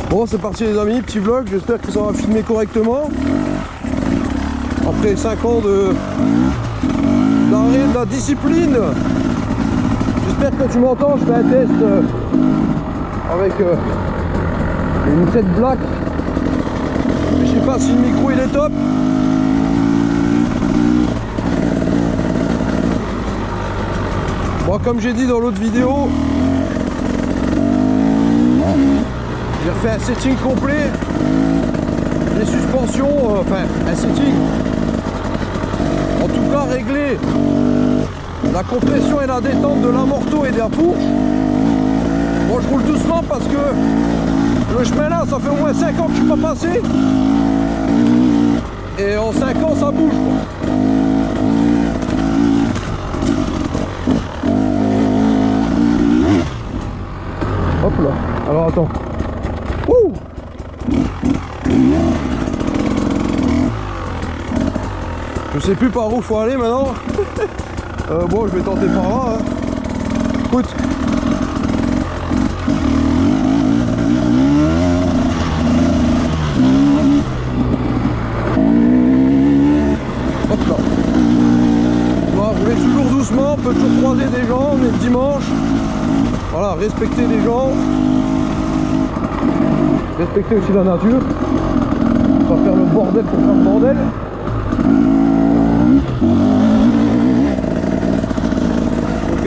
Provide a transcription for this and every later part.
Bon, c'est parti les amis, petit vlog, j'espère que ça va filmer correctement. Après 5 ans d'arrêt de la discipline. J'espère que tu m'entends, je fais un test avec une 7 Black. Je sais pas si le micro il est top. Bon, comme j'ai dit dans l'autre vidéo, j'ai refait un setting complet, les suspensions, enfin un setting, en tout cas régler la compression et la détente de l'amorto et de la fourche. Bon, je roule doucement parce que le chemin là, ça fait au moins 5 ans que je suis pas passé, et en 5 ans ça bouge quoi. Hop là, alors attends. Ouh, je sais plus par où faut aller maintenant. Bon, je vais tenter par là. Hein. Écoute. Hop là. On va rouler toujours doucement, on peut toujours croiser des gens, on est le dimanche. Voilà, respecter les gens. Respecter aussi la nature. Pas faire le bordel pour faire le bordel. Ok.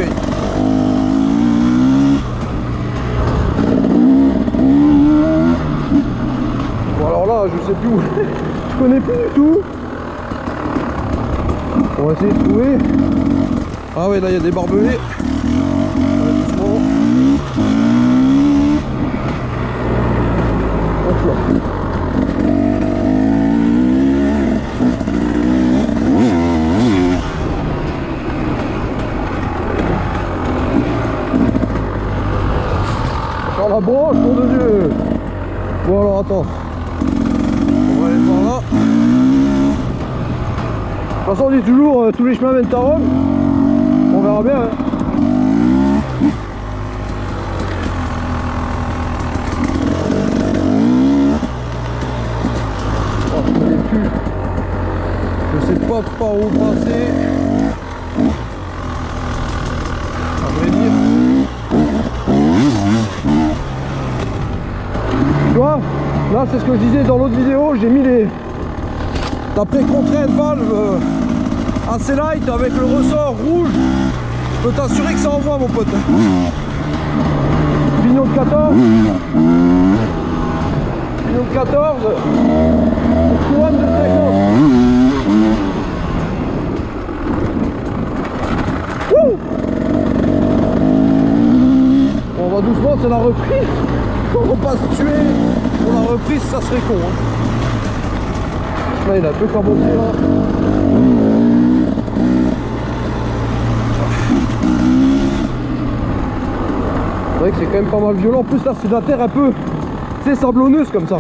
Bon alors là, je sais plus où. Je connais plus du tout. On va essayer de trouver. Ah ouais, là il y a des barbelés. Doucement. Hop là. Sur la branche, mon de Dieu. Bon alors attends. On va aller par là. De toute façon on dit toujours tous les chemins mènent à Rome. On verra bien. Hein. Je sais pas par où passer. À vrai dire. Tu vois, là c'est ce que je disais dans l'autre vidéo, j'ai mis les. La pré-contrainte valve assez light avec le ressort rouge. Je peux t'assurer que ça envoie mon pote. Pignon de 14. Pignon de 14. Couronne de 50. Wouh. On va doucement, c'est la reprise. On va pas se tuer. Pour la reprise, ça serait con. Hein. Là, il a un peu cabossé là. C'est vrai que c'est quand même pas mal violent. En plus là c'est de la terre un peu, tu sais, sablonneuse comme ça.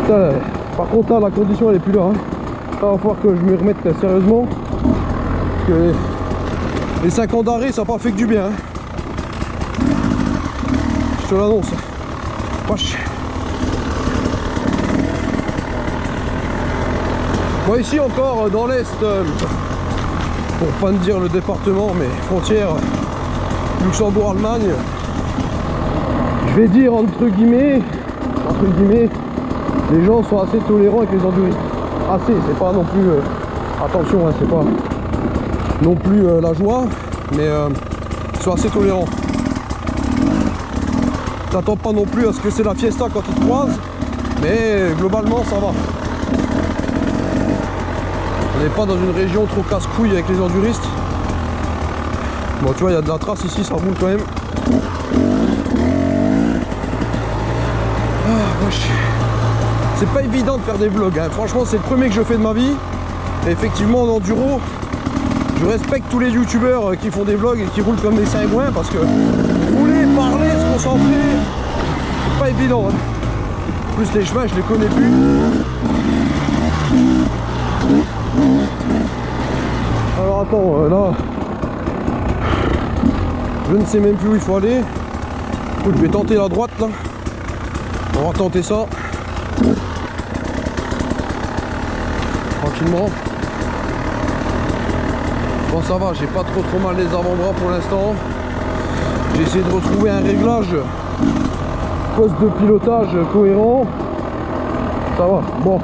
Putain, par contre là la condition elle est plus là. Hein. Là, va falloir que je me remette sérieusement. Parce que les 5 ans d'arrêt ça n'a pas fait que du bien. Hein. Je te l'annonce. Wesh. Bon, ici encore dans l'est, pour pas me dire le département, mais frontière Luxembourg-Allemagne, je vais dire entre guillemets, les gens sont assez tolérants avec les enduristes. Assez, c'est pas non plus, attention, hein, c'est pas non plus la joie, mais ils sont assez tolérants. T'attends pas non plus à ce que c'est la fiesta quand ils te croisent, mais globalement ça va. On n'est pas dans une région trop casse-couille avec les enduristes. Bon, tu vois, il y a de la trace ici, ça roule quand même. Ah, wesh. C'est pas évident de faire des vlogs, hein. Franchement, c'est le premier que je fais de ma vie. Et effectivement, en enduro, je respecte tous les youtubeurs qui font des vlogs et qui roulent comme des cingouins parce que rouler, parler, se concentrer, c'est pas évident. Hein. En plus, les chemins, je les connais plus. Alors attends, là je ne sais même plus où il faut aller. Écoute, je vais tenter la droite là. On va tenter ça. Tranquillement. Bon, ça va, j'ai pas trop mal les avant-bras pour l'instant. J'ai essayé de retrouver un réglage poste de pilotage cohérent. Ça va. Bon.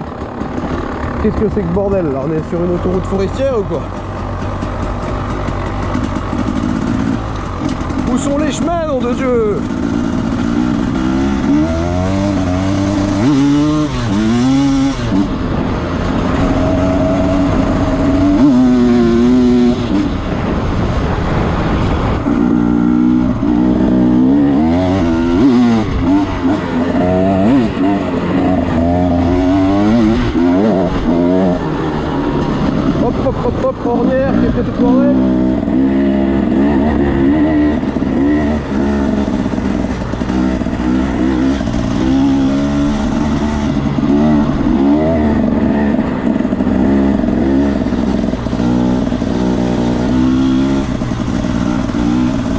Qu'est-ce que c'est que ce bordel là? On est sur une autoroute forestière ou quoi? Où sont les chemins, nom de Dieu? Hop, ornière, qu'est-ce que c'est que l'ornière?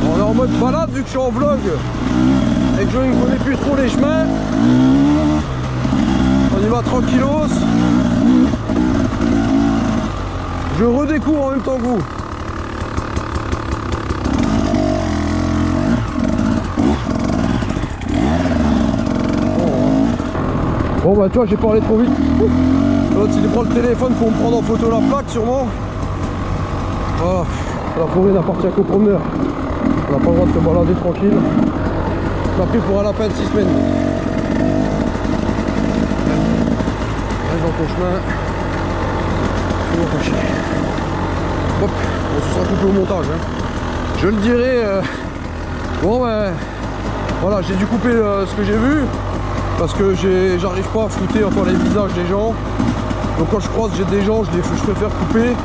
On est en mode balade vu que je suis en vlog et que je ne connais plus trop les chemins. On y va tranquillos. Je redécouvre en même temps que vous. Bon bah tu vois, j'ai parlé trop vite. L'autre il prend le téléphone pour me prendre en photo la plaque sûrement. Voilà, la forêt n'appartient qu'aux promeneurs. On n'a pas le droit de se balader tranquille. Ça pris pour un lapin de 6 semaines. Reste dans ton chemin. Hop, on se sera coupé au montage. Hein. Je le dirai. Bon ben voilà, j'ai dû couper ce que j'ai vu parce que j'arrive pas à flouter encore les visages des gens. Donc quand je croise j'ai des gens, je préfère couper.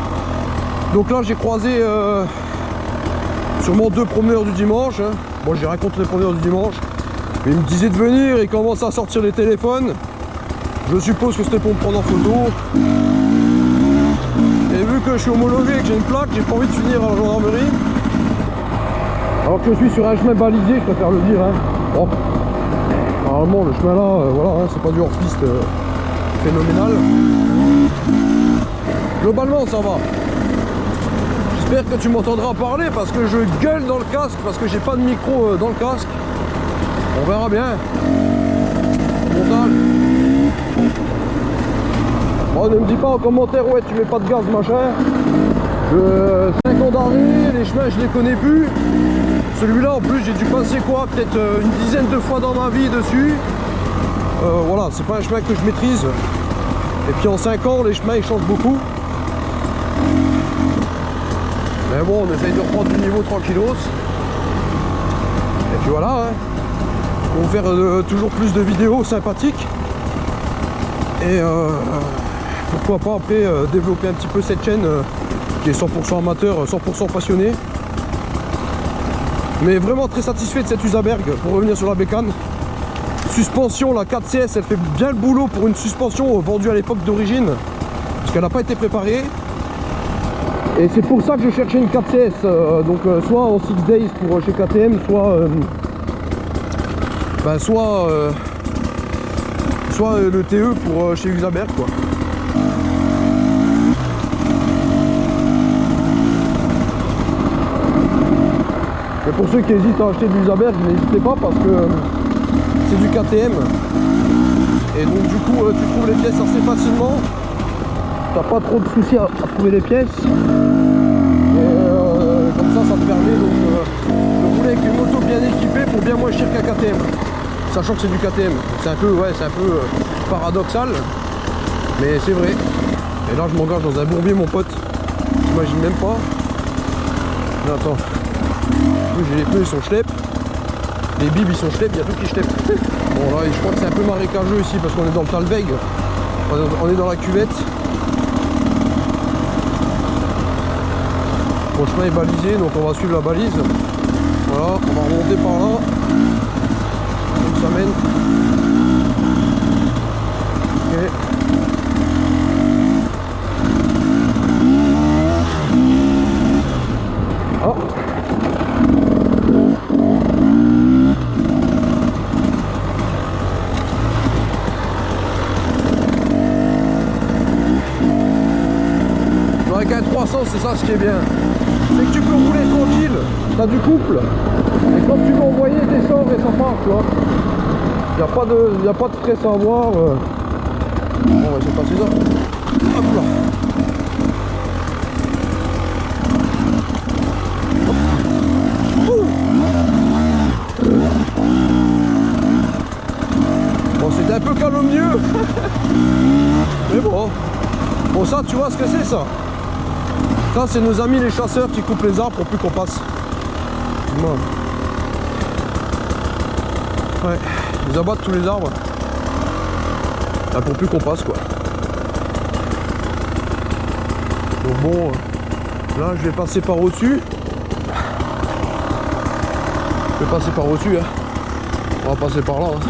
Donc là j'ai croisé sûrement 2 promeneurs du dimanche. Hein. Bon, j'ai raconté les promeneurs du dimanche. Ils me disaient de venir, ils commencent à sortir les téléphones. Je suppose que c'était pour me prendre en photo. Et vu que je suis homologué et que j'ai une plaque, j'ai pas envie de finir à la gendarmerie. Alors que je suis sur un chemin balisé, je préfère le dire. Hein. Bon. Normalement le chemin là, voilà, hein, c'est pas du hors-piste phénoménal. Globalement ça va. J'espère que tu m'entendras parler parce que je gueule dans le casque, parce que j'ai pas de micro dans le casque. On verra bien. Montage. Bon, ne me dis pas en commentaire, ouais tu mets pas de gaz machin. 5 ans d'arrêt, les chemins je les connais plus. Celui-là en plus j'ai dû passer quoi, peut-être une dizaine de fois dans ma vie dessus. Voilà, c'est pas un chemin que je maîtrise. Et puis en 5 ans les chemins ils changent beaucoup. Mais bon, on essaye de reprendre du niveau tranquillos. Et puis voilà, hein. On va faire toujours plus de vidéos sympathiques. Et pourquoi pas après développer un petit peu cette chaîne qui est 100% amateur, 100% passionné. Mais vraiment très satisfait de cette Usaberg, pour revenir sur la bécane. Suspension, la 4CS, elle fait bien le boulot pour une suspension vendue à l'époque d'origine. Parce qu'elle n'a pas été préparée. Et c'est pour ça que je cherchais une 4CS, donc soit en 6 days pour chez KTM, soit le TE pour chez Usaberg quoi. Et pour ceux qui hésitent à acheter de l'Usaberg, n'hésitez pas parce que c'est du KTM. Et donc du coup tu trouves les pièces assez facilement. T'as pas trop de soucis à trouver les pièces. Et comme ça te permet donc, de rouler avec une moto bien équipée pour bien moins cher qu'un KTM. Sachant que c'est du KTM. C'est un peu, paradoxal. Mais c'est vrai. Et là je m'engage dans un bourbier mon pote. J'imagine même pas. Mais attends. J'ai les pneus ils sont schlepp. Les bibs ils sont schlepp, il y a tout qui schlepp. Bon là je crois que c'est un peu marécageux ici parce qu'on est dans le Talweg. On est dans la cuvette. Bon, le chemin est balisé, donc on va suivre la balise. Voilà, on va remonter par là. Donc ça mène. Ok. Ah. c'est ça ce qui est bien. C'est que tu peux rouler tranquille, t'as du couple. Et quand tu veux envoyer, descends et ça part, tu vois. Y a pas de stress à avoir. Bon, on va essayer de passer ça. Hop là. Bon, c'était un peu calomnieux. Mais bon. Bon, ça, tu vois ce que c'est, ça. Ça, c'est nos amis les chasseurs qui coupent les arbres pour plus qu'on passe. Bon. Ouais, ils abattent tous les arbres. Là, pour plus qu'on passe, quoi. Donc bon, là, je vais passer par au-dessus. Je vais passer par au-dessus, hein. On va passer par là, hein.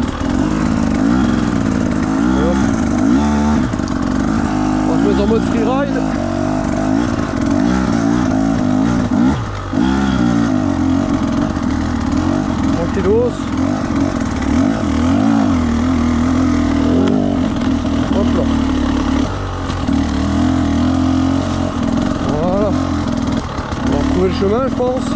On va se mettre en mode freeride. Tranquillos. Hop là. Voilà. On va retrouver le chemin, je pense.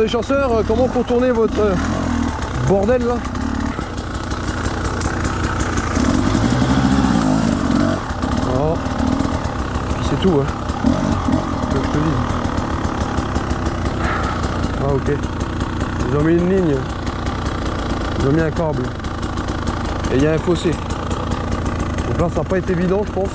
Les chasseurs, comment contourner votre bordel là? Voilà. Puis c'est tout, hein. Que je te dis. Ah ok. Ils ont mis une ligne. Ils ont mis un câble. Et il y a un fossé. Donc là ça n'a pas été évident, je pense.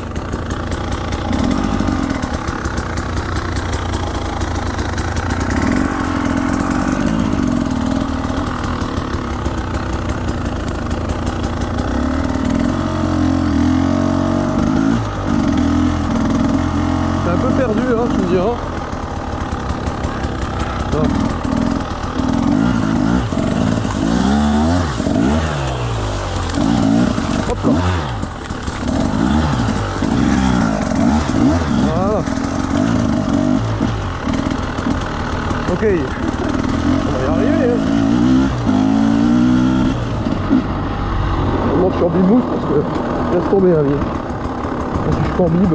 Perdu, hein, tu me diras. Ah. Hop là. Voilà. Ok. On va y arriver. Hein. On monte sur Bimousse parce que laisse tomber la vie. Si je prends Bib.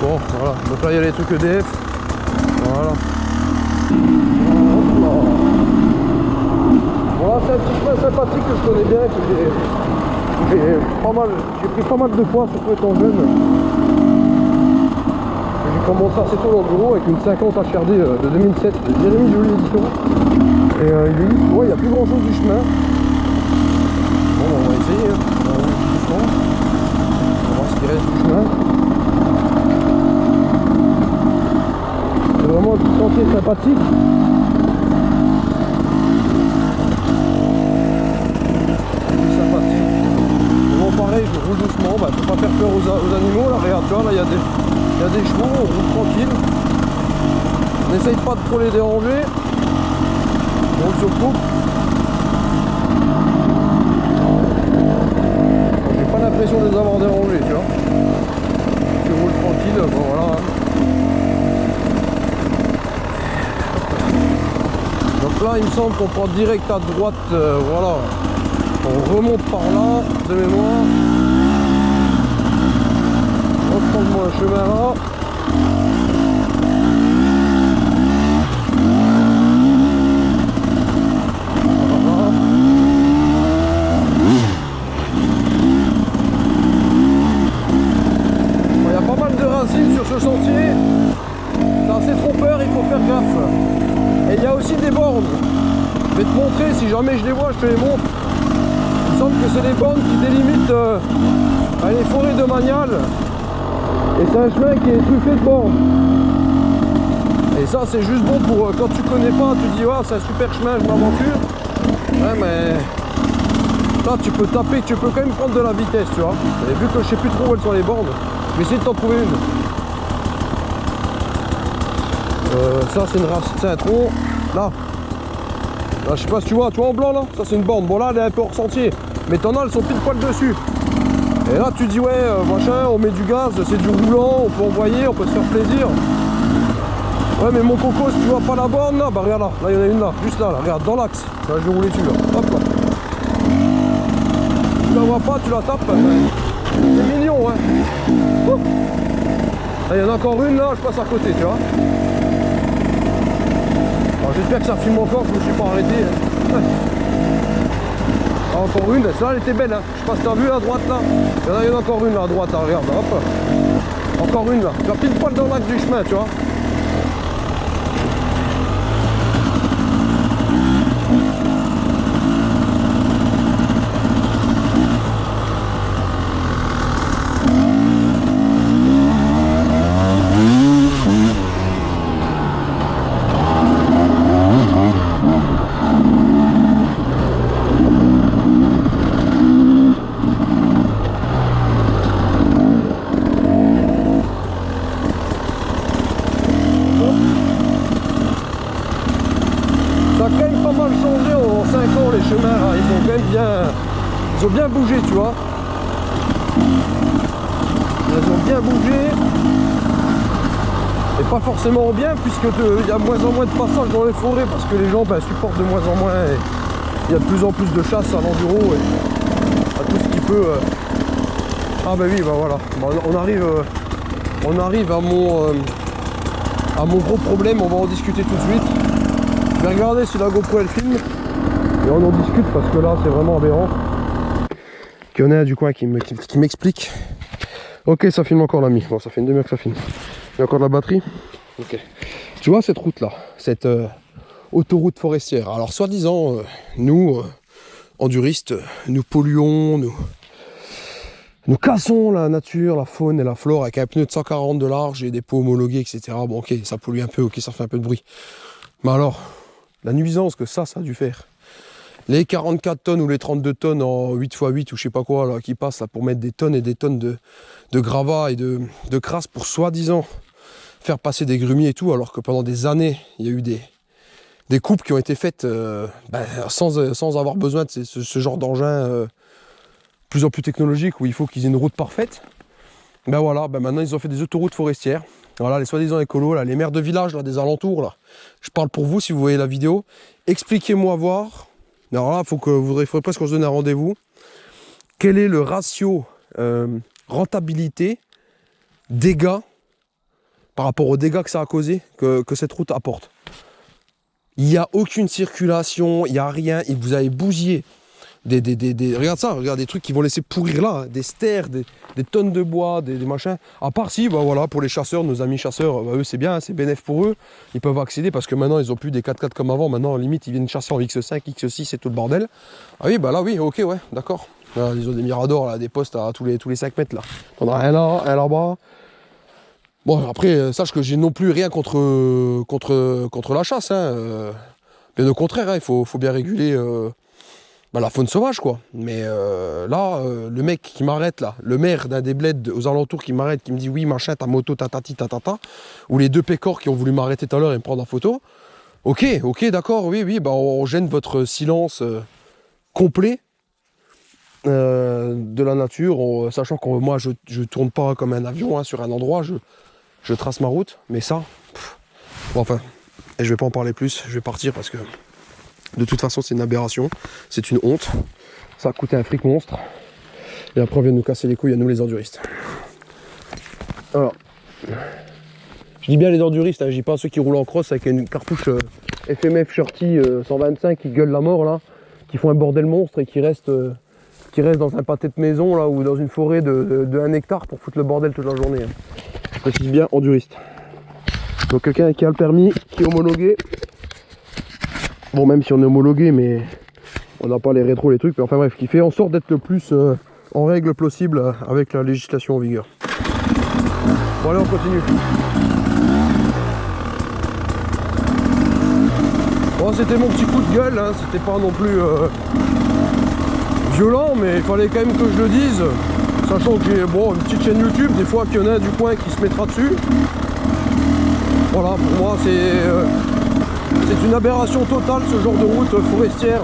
Bon, voilà, donc là il y a les trucs EDF. Voilà. Voilà, c'est un petit chemin sympathique que je connais bien, que j'ai pris pas mal de fois, surtout étant jeune. J'ai commencé assez tôt dans le bureau avec une 50 HRD de 2007 de Jérémy Joly édition. Et il dit, ouais, il n'y a plus grand chose du chemin. Bon, on va essayer, hein. On va voir ce qu'il reste du chemin. Vraiment un petit sentier sympathique. Sympathique. Bon pareil, je roule doucement, bah, faut pas faire peur aux animaux. Là, regarde, tu vois, là il y a des chevaux, on roule tranquille. On n'essaye pas de trop les déranger. On se coupe. J'ai pas l'impression de les avoir dérangés, tu vois. Je roule tranquille, bon voilà. Hein. Donc là il me semble qu'on prend direct à droite, voilà, on remonte par là de mémoire, reprendre-moi le chemin là, voilà. Bon, il y a pas mal de racines sur ce sentier, c'est assez trompeur, il faut faire gaffe. Et il y a aussi des bornes. Je vais te montrer, si jamais je les vois, je te les montre. Il me semble que c'est des bornes qui délimitent les forêts de Manial. Et c'est un chemin qui est truffé de bornes. Et ça, c'est juste bon pour quand tu connais pas, tu dis, ouais, c'est un super chemin, je m'aventure. Ouais, mais Là tu peux taper, tu peux quand même prendre de la vitesse, tu vois. Et vu que je sais plus trop où elles sont les bornes, je vais essayer de t'en trouver une. Ça c'est une race, c'est un tronc. Là, je sais pas si tu vois en blanc là, ça c'est une borne. Bon là elle est un peu hors sentier, mais t'en as, elles sont pile poil dessus. Et là tu dis ouais machin, on met du gaz, c'est du roulant, on peut envoyer, on peut se faire plaisir. Ouais mais mon coco, si tu vois pas la borne là, bah regarde là, là il y en a une là, juste là, regarde dans l'axe. Là je vais rouler dessus là, hop là. Tu la vois pas, tu la tapes, c'est mignon hein. Ouh. Là il y en a encore une là, je passe à côté tu vois. Alors j'espère que ça filme encore, je me suis pas arrêté. Ah, encore une, celle-là elle était belle hein. Je sais pas si t'as vu à droite là. Il y en a encore une là à droite, là, regarde, hop. Encore une là, tu vas pile poil dans l'axe du chemin tu vois. Les chemins là, ils ont quand même bien bougé tu vois, ils ont bien bougé et pas forcément bien puisque il y a moins en moins de passages dans les forêts parce que les gens supportent de moins en moins et il y a de plus en plus de chasse à l'enduro et à tout ce qui peut ah bah oui bah voilà, on arrive à mon gros problème, on va en discuter tout de suite. Je vais regarder si la GoPro elle filme. Et on en discute parce que là c'est vraiment aberrant. Il y en a un du coin qui m'explique. Ok ça filme encore l'ami. Bon ça fait une demi-heure que ça filme. Il y a encore de la batterie. Ok. Tu vois cette route là, cette autoroute forestière. Alors soi-disant nous enduristes, nous polluons, nous cassons la nature, la faune et la flore avec un pneu de 140 de large et des pots homologués etc. Bon ok ça pollue un peu, ok ça fait un peu de bruit. Mais alors la nuisance que ça a dû faire. Les 44 tonnes ou les 32 tonnes en 8x8 ou je sais pas quoi là, qui passent là, pour mettre des tonnes et des tonnes de gravats et de crasse pour soi-disant faire passer des grumiers et tout, alors que pendant des années il y a eu des coupes qui ont été faites sans avoir besoin de ce genre d'engin plus en plus technologique où il faut qu'ils aient une route parfaite. Ben voilà, maintenant ils ont fait des autoroutes forestières. Voilà les soi-disant écolos, là, les maires de village là, des alentours là. Je parle pour vous si vous voyez la vidéo. Expliquez-moi voir. Alors là, il faudrait presque qu'on se donne un rendez-vous. Quel est le ratio rentabilité dégâts par rapport aux dégâts que ça a causé, que cette route apporte? Il n'y a aucune circulation, il n'y a rien. Et vous avez bousillé regarde ça, regarde des trucs qui vont laisser pourrir là, des stères, des tonnes de bois, des machins. À part si, bah voilà, pour les chasseurs, nos amis chasseurs, eux c'est bien, c'est bénéf pour eux. Ils peuvent accéder parce que maintenant ils ont plus des 4x4 comme avant. Maintenant limite ils viennent chasser en X5, X6 et tout le bordel. Ah oui, bah là oui, ok, ouais, d'accord. Ils ont des miradors là, des postes à tous les 5 mètres là. T'en as un là, un là-bas. Bon après, sache que j'ai non plus rien contre la chasse. Hein. Bien au contraire, hein, il faut bien réguler. La faune sauvage quoi, mais là le mec qui m'arrête là, le maire d'un des bleds aux alentours qui m'arrête, qui me dit oui machin ta moto tatati tatata, ou les deux pécores qui ont voulu m'arrêter tout à l'heure et me prendre en photo, ok d'accord, oui bah on gêne votre silence complet de la nature, sachant que moi je tourne pas comme un avion hein, sur un endroit, je trace ma route, mais ça, bon, enfin, et je vais pas en parler plus, je vais partir parce que de toute façon c'est une aberration, c'est une honte, ça a coûté un fric monstre, et après on vient de nous casser les couilles à nous les enduristes. Alors, je dis bien les enduristes, hein, je dis pas ceux qui roulent en cross avec une cartouche FMF Shorty 125 qui gueule la mort là, qui font un bordel monstre et qui restent dans un pâté de maison là ou dans une forêt de 1 hectare pour foutre le bordel toute la journée. Hein. Je précise bien enduriste. Donc quelqu'un qui a le permis, qui est homologué. Bon, même si on est homologué, mais on n'a pas les rétros, les trucs, mais enfin bref, qui fait en sorte d'être le plus en règle possible avec la législation en vigueur. Bon, allez, on continue. Bon, c'était mon petit coup de gueule, hein, c'était pas non plus violent, mais il fallait quand même que je le dise. Sachant que j'ai bon, une petite chaîne YouTube, des fois qu'il y en a un du coin qui se mettra dessus. Voilà, pour moi c'est une aberration totale ce genre de route forestière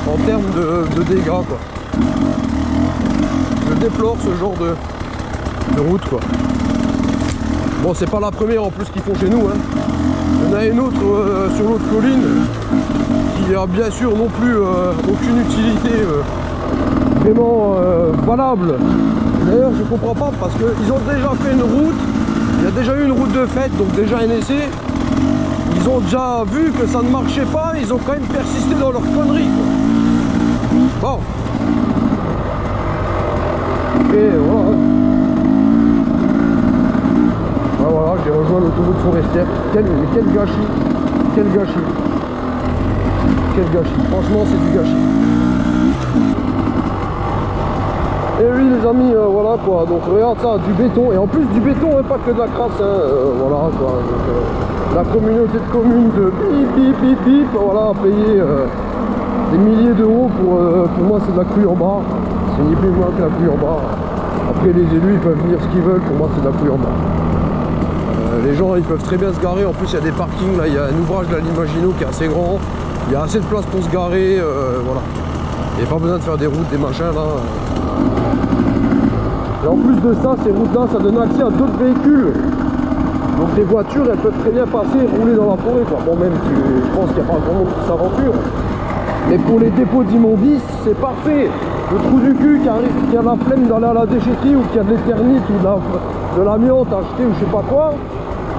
en termes de dégâts quoi. Je déplore ce genre de route quoi. Bon, c'est pas la première en plus qu'ils font chez nous hein. Il y en a une autre sur l'autre colline qui a bien sûr non plus aucune utilité vraiment valable. D'ailleurs je comprends pas parce qu'ils ont déjà fait une route, il y a déjà eu une route de fête, donc déjà un essai. Ils ont déjà vu que ça ne marchait pas, ils ont quand même persisté dans leur connerie quoi. Bon. Et voilà. Ah, voilà, j'ai rejoint l'autoroute forestière. Quel gâchis. Quel gâchis. Quel gâchis. Franchement c'est du gâchis. Et oui les amis, voilà quoi, donc regarde ça, du béton, et en plus du béton, hein, pas que de la crasse, hein, voilà quoi, donc, la communauté de communes de bip, voilà, à payer des milliers d'euros pour moi c'est de la crue en bas, c'est ni plus ni moins que la crue en bas. Après les élus ils peuvent venir ce qu'ils veulent, pour moi c'est de la crue en bas. Les gens ils peuvent très bien se garer, en plus il y a des parkings, là il y a un ouvrage de la ligne Maginot qui est assez grand, il y a assez de place pour se garer, voilà. Il n'y a pas besoin de faire des routes, des machins là. Et en plus de ça, ces routes-là, ça donne accès à d'autres véhicules. Donc des voitures, elles peuvent très bien passer et rouler dans la forêt, quoi. Bon, même je pense qu'il n'y a pas grand monde qui s'aventure. Mais pour les dépôts d'immondices, c'est parfait. Le trou du cul qui a la flemme d'aller à la déchetterie ou qui a de l'éternite ou de l'amiante à acheter ou je sais pas quoi,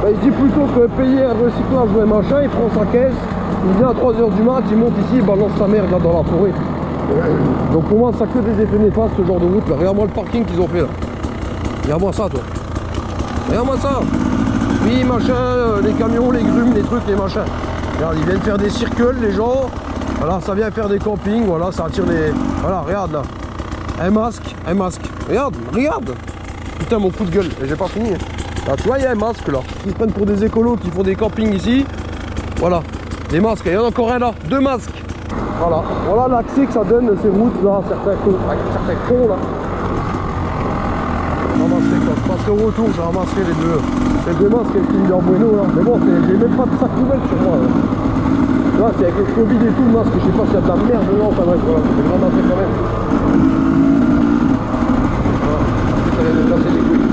bah, il dit plutôt que payer un recyclage ou un machin, il prend sa caisse, il vient à 3 h du mat, il monte ici, il balance sa merde là dans la forêt. Donc pour moi ça a que des effets néfastes ce genre de route là. Regarde-moi le parking qu'ils ont fait là. Regarde-moi ça toi. Regarde-moi ça. Oui machin, les camions, les grumes, les trucs, les machins. Regarde, ils viennent faire des circles les gens. Voilà, ça vient faire des campings, voilà, ça attire des. Voilà, regarde là. Un masque. Regarde. Putain mon coup de gueule, j'ai pas fini. Là tu vois il y a un masque là. Ils se prennent pour des écolos qui font des campings ici. Voilà. Des masques, il y en a encore un là, 2 masques. Voilà l'accès que ça donne ces routes là, certains cons là. Ramasser quoi. Parce qu'au retour j'ai ramassé les deux masques avec Kinder Bueno là. Mais bon, j'ai même pas de sac poubelle sur moi. Là c'est avec le Covid et tout le masque, je sais pas s'il y a de la merde dedans, enfin bref, voilà, je vais le ramasser quand même. Voilà, ça vient de casser les couilles.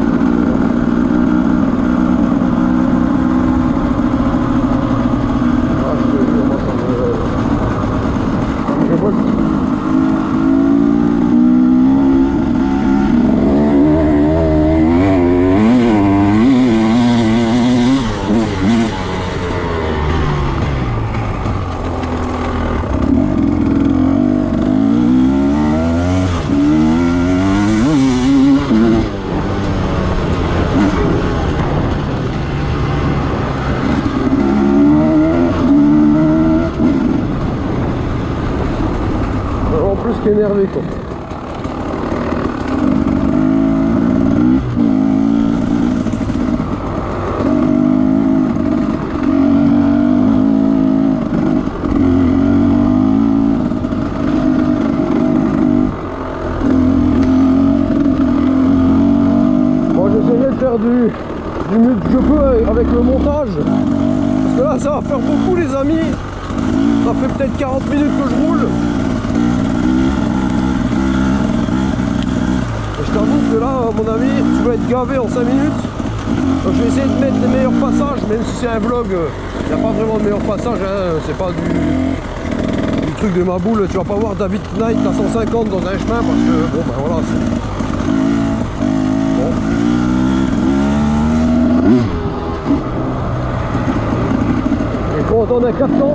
Énervé quoi. Bon, j'essaierai de faire du mieux que je peux avec le montage parce que là ça va faire beaucoup les amis, ça fait peut-être 40 minutes que je roule. Je t'avoue que là, à mon avis, tu vas être gavé en 5 minutes. Donc je vais essayer de mettre les meilleurs passages, même si c'est un vlog, il n'y a pas vraiment de meilleurs passages, hein, c'est pas du truc de ma boule. Tu vas pas voir David Knight à 150 dans un chemin parce que, bon ben voilà, c'est... Bon. Il faut entendre un 400.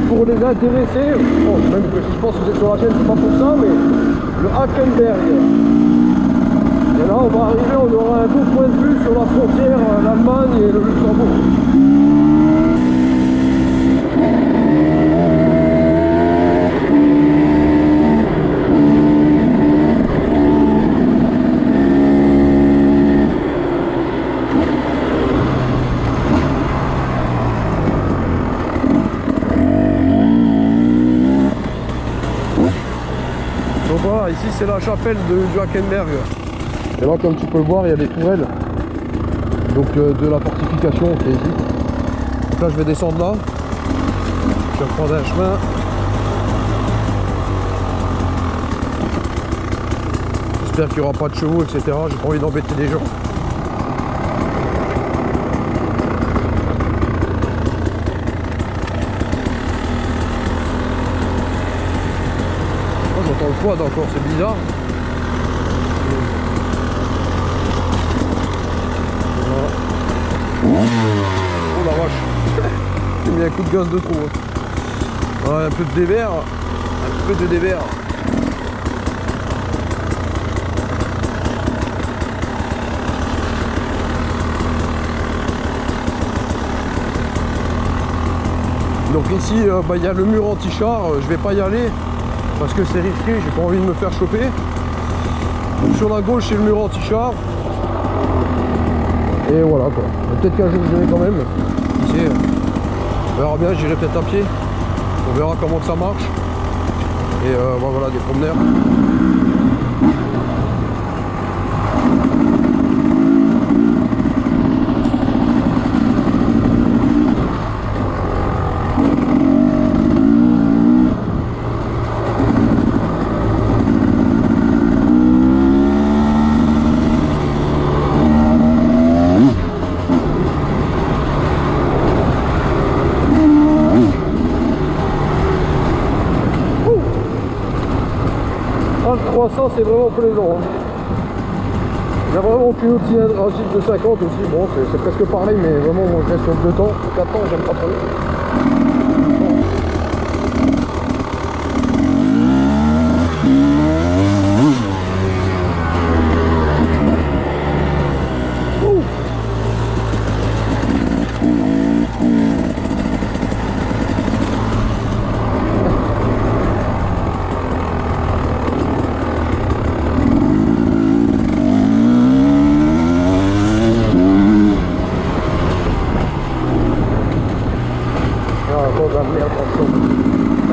pour les intéresser, bon, même que je pense que vous êtes sur la chaîne, c'est pas pour ça, mais le Hackenberg. Et là, on va arriver, on aura un beau point de vue sur la frontière, l'Allemagne et le Luxembourg. Donc voilà, ici c'est la chapelle du Hackenberg. Et là, comme tu peux le voir, il y a des tourelles. Donc de la fortification qui est ici. Donc là, je vais descendre là. Je vais prendre un chemin. J'espère qu'il n'y aura pas de chevaux, etc. J'ai pas envie d'embêter les gens. Oh, j'entends le quad encore, c'est bizarre. Oh la vache. J'ai mis un coup de gaz de trop. Ouais, un peu de dévers. Un peu de dévers. Donc ici, il y a le mur anti-char. Je vais pas y aller parce que c'est risqué. J'ai pas envie de me faire choper. Donc sur la gauche, c'est le mur anti-char. Et voilà quoi. Peut-être qu'un jour je vais quand même. Qui sait, on verra bien, j'irai peut-être à pied. On verra comment que ça marche. Et voilà, des promeneurs. C'est vraiment plaisant. Il y a vraiment qu'une autre cylindrique de 50 aussi. Bon, c'est presque pareil, mais vraiment, moi, je reste sur le 2 temps. 4 temps, j'aime pas trop.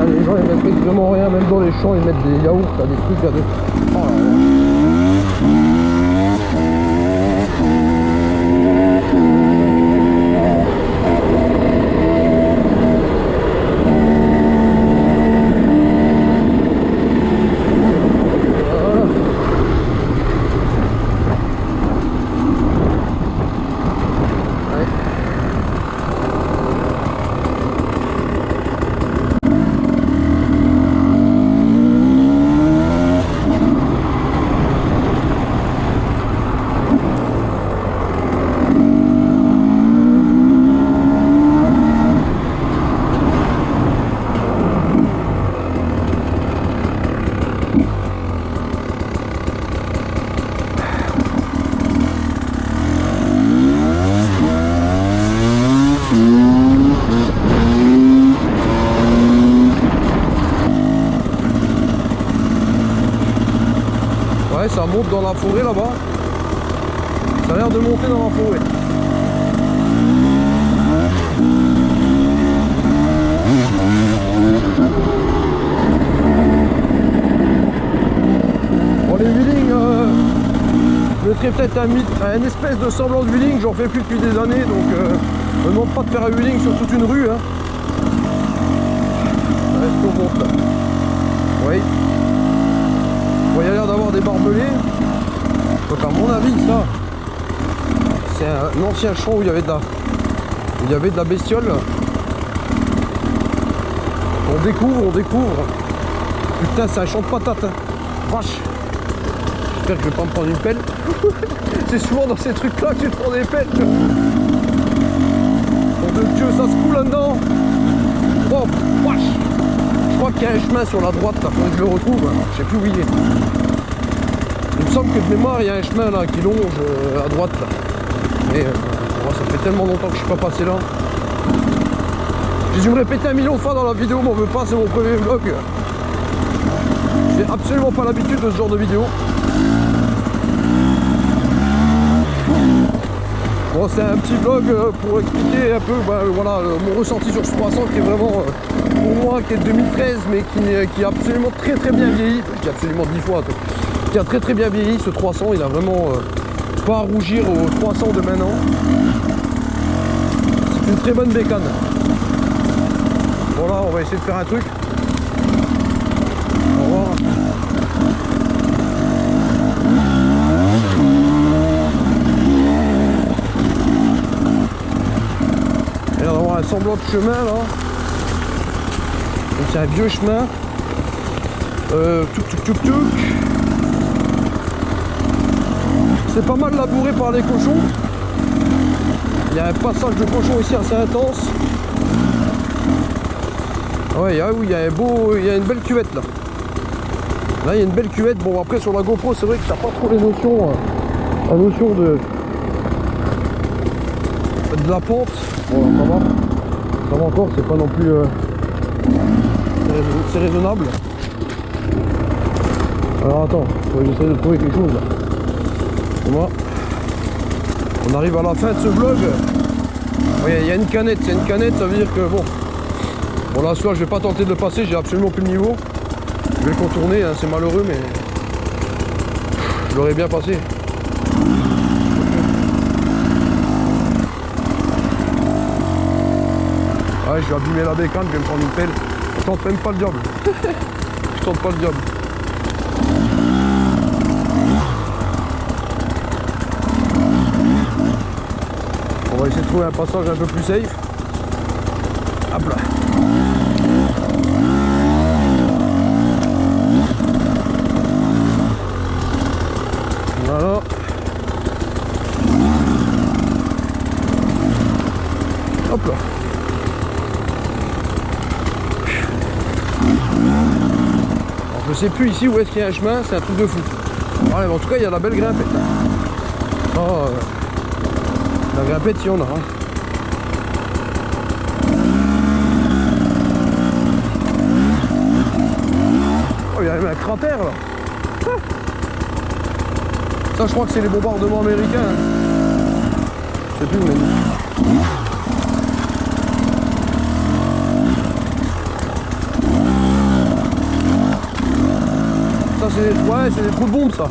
Les gens ils mettent vraiment rien, même dans les champs ils mettent des yaourts, des trucs, des... Oh là là. Ça monte dans la forêt là-bas. Ça a l'air de monter dans la forêt. Bon, les wheelings, je mettrai peut-être un espèce de semblant de wheeling. J'en fais plus depuis des années, donc ne me demande pas de faire un wheeling sur toute une rue. Hein. Est-ce qu'on monte là? Oui. Bon, il y a l'air d'avoir des barbelés. Donc à mon avis, ça, c'est un ancien champ où il y avait de la bestiole. On découvre. Putain, c'est un champ de patates. Hein. Vache. J'espère que je vais pas me prendre une pelle. C'est souvent dans ces trucs-là que tu te prends des pelles. Mon Dieu, ça se coule là-dedans. Oh, wesh. Je crois qu'il y a un chemin sur la droite là, faudrait que je le retrouve, je sais plus où il est. Il me semble que de mémoire il y a un chemin là qui longe à droite là. Mais moi, ça fait tellement longtemps que je suis pas passé là. J'ai dû me répéter 1 million de fois dans la vidéo, m'en veux pas, c'est mon premier vlog. J'ai absolument pas l'habitude de ce genre de vidéo. Bon, c'est un petit vlog pour expliquer un peu voilà, mon ressenti sur ce 300 qui est vraiment pour moi qui est de 2013 mais qui a absolument très bien vieilli. Je dis absolument 10 fois, qui a très bien vieilli ce 300. Il a vraiment pas à rougir au 300 de maintenant. C'est une très bonne bécane. Voilà, on va essayer de faire un truc. Au revoir. Il y a d'avoir un semblant de chemin là. Donc c'est un vieux chemin. Tuk. C'est pas mal labouré par les cochons. Il y a un passage de cochons ici assez intense. Ouais, il y a une belle cuvette là. Là il y a une belle cuvette. Bon après sur la GoPro c'est vrai que t'as pas trop les notions. La notion de la pente. Bon ça va encore, c'est pas non plus c'est raisonnable. Alors attends, j'essaie de trouver quelque chose là. Moi, on arrive à la fin de ce vlog. Il y a une canette, c'est une canette, ça veut dire que bon là celui-là je vais pas tenter de le passer, j'ai absolument plus le niveau. Je vais le contourner, hein, c'est malheureux mais je l'aurais bien passé. Ouais, je vais abîmer la bécane, je vais me prendre une pelle. Je tente même pas le diable. Je tente pas le diable. On va essayer de trouver un passage un peu plus safe. Hop là. Voilà. Hop là. Alors, je sais plus ici où est-ce qu'il y a un chemin, c'est un truc de fou. Ouais, en tout cas il y a la belle grimpette. Oh, la grimpette il y en a. Oh, il y a même un cratère là. Ça je crois que c'est les bombardements américains. Je sais plus où mais... Ça c'est des trous de bombes ça.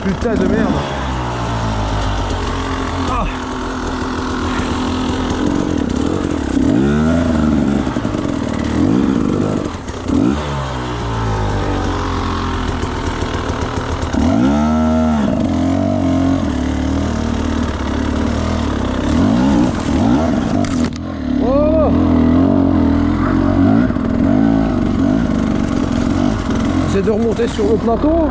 Putain de merde. Ah. Oh. J'essaie de remonter sur le plateau.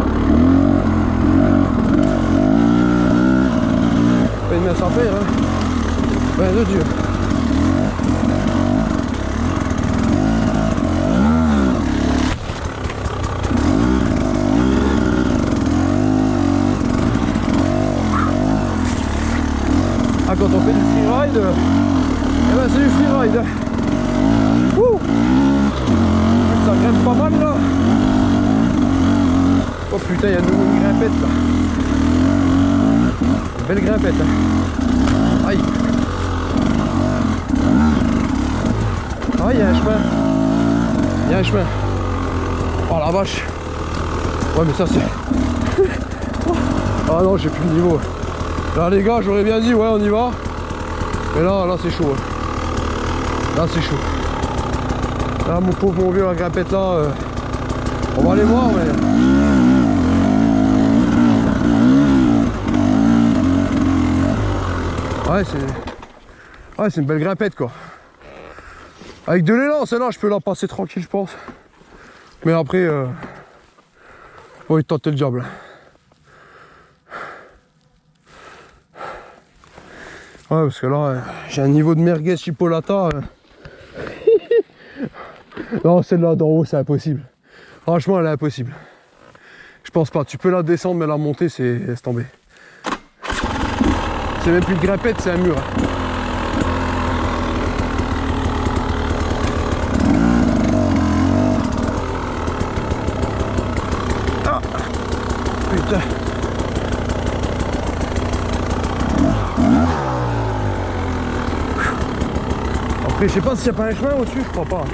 Pas une mince affaire, hein. Ben de Dieu. Ah, quand on fait du freeride, eh ben c'est du freeride. Ouh. Ça grimpe pas mal là. Oh putain, il y a de nouveau une grimpette là. Belle grimpette. Hein. Aïe. Ah, il y a un chemin. Il y a un chemin. Oh la vache. Ouais, mais ça c'est... Ah non, j'ai plus le niveau. Là les gars, j'aurais bien dit ouais, on y va. Mais là c'est chaud. Là c'est chaud. Là, mon pauvre, mon vieux, la grimpette là, on va aller voir, mais... Ouais, c'est une belle grimpette, quoi. Avec de l'élan, celle-là, je peux la passer tranquille, je pense. Mais après, faut tenter le diable. Ouais, parce que là, j'ai un niveau de merguez chipolata. Non, celle-là d'en haut, c'est impossible. Franchement, elle est impossible. Je pense pas. Tu peux la descendre, mais la monter, c'est laisse tomber. C'est même plus une grimpette, c'est un mur. Ah, putain. Après, je sais pas s'il n'y a pas un chemin au-dessus, je crois pas.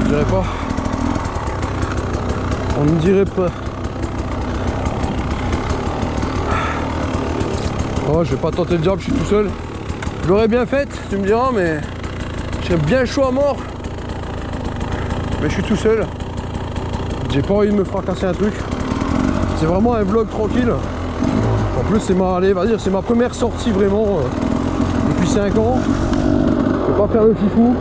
Je dirais pas. On ne dirait pas. Oh, je vais pas tenter le diable, je suis tout seul. Je l'aurais bien faite, tu me diras, mais je serais bien chaud à mort. Mais je suis tout seul. J'ai pas envie de me fracasser un truc. C'est vraiment un vlog tranquille. En plus, c'est ma première sortie vraiment depuis 5 ans. Je vais pas faire le fifou.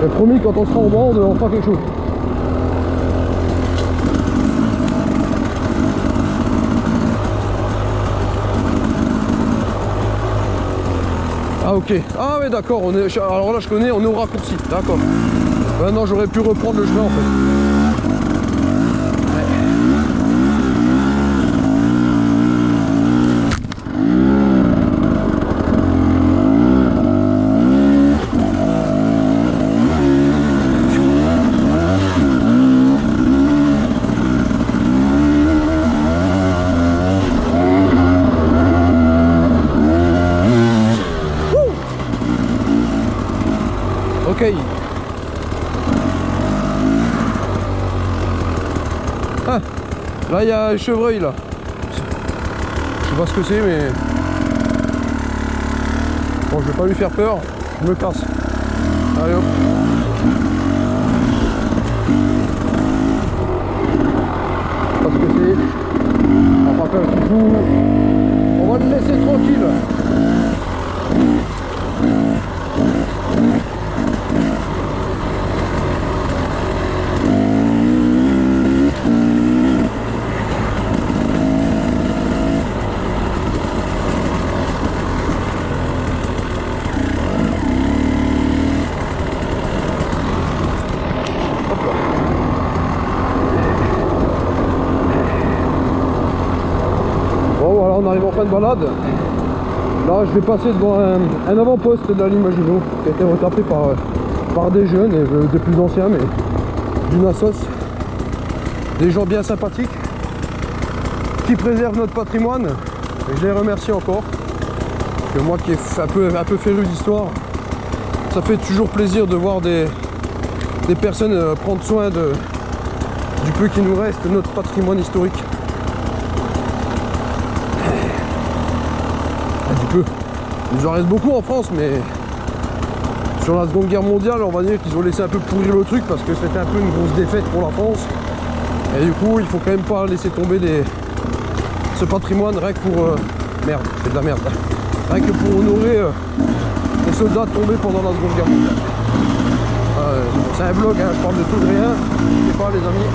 J'ai promis, quand on sera en bande, on fera quelque chose. Ah ok, ah ouais d'accord, alors là je connais, on est au raccourci, d'accord. Maintenant j'aurais pu reprendre le chemin en fait. Ok. Ah, là il y a un chevreuil là. Je sais pas ce que c'est mais... Bon, je vais pas lui faire peur, je me casse. Allez hop. Je sais pas ce que c'est. On va pas faire un fou. On va le laisser tranquille. On arrive en fin de balade. Là je vais passer devant un avant-poste de la ligne Maginot qui a été retapé par des jeunes et des plus anciens, mais d'une assos. Des gens bien sympathiques qui préservent notre patrimoine. Et je les remercie encore. Que moi qui est un peu féru d'histoire, ça fait toujours plaisir de voir des personnes prendre soin du peu qui nous reste, de notre patrimoine historique. Peu. Il nous en reste beaucoup en France, mais sur la Seconde Guerre mondiale, on va dire qu'ils ont laissé un peu pourrir le truc parce que c'était un peu une grosse défaite pour la France. Et du coup, il faut quand même pas laisser tomber ce patrimoine rien que pour... merde, c'est de la merde. Rien que pour honorer les soldats tombés pendant la Seconde Guerre mondiale. C'est un vlog, hein, je parle de tout de rien. Je sais pas les amis.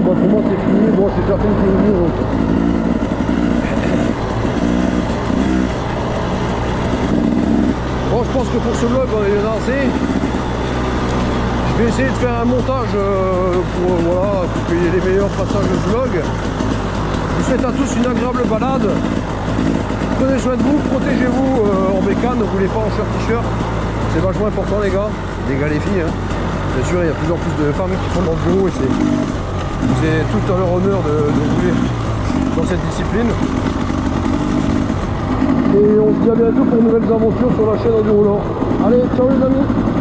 Pour moi c'est fini, bon c'est déjà fini donc. Bon je pense que pour ce vlog on est lancé. Je vais essayer de faire un montage pour qu'il y ait les meilleurs passages de ce vlog. Je vous souhaite à tous une agréable balade. Prenez soin de vous, protégez-vous en bécane, ne roulez pas en short t-shirt. C'est vachement important les gars, les filles. Hein. Bien sûr il y a de plus en plus de femmes qui font dans le vélo et c'est tout à leur honneur de rouler dans cette discipline. Et on se dit à bientôt pour de nouvelles aventures sur la chaîne Enduro Nord. Allez, ciao les amis.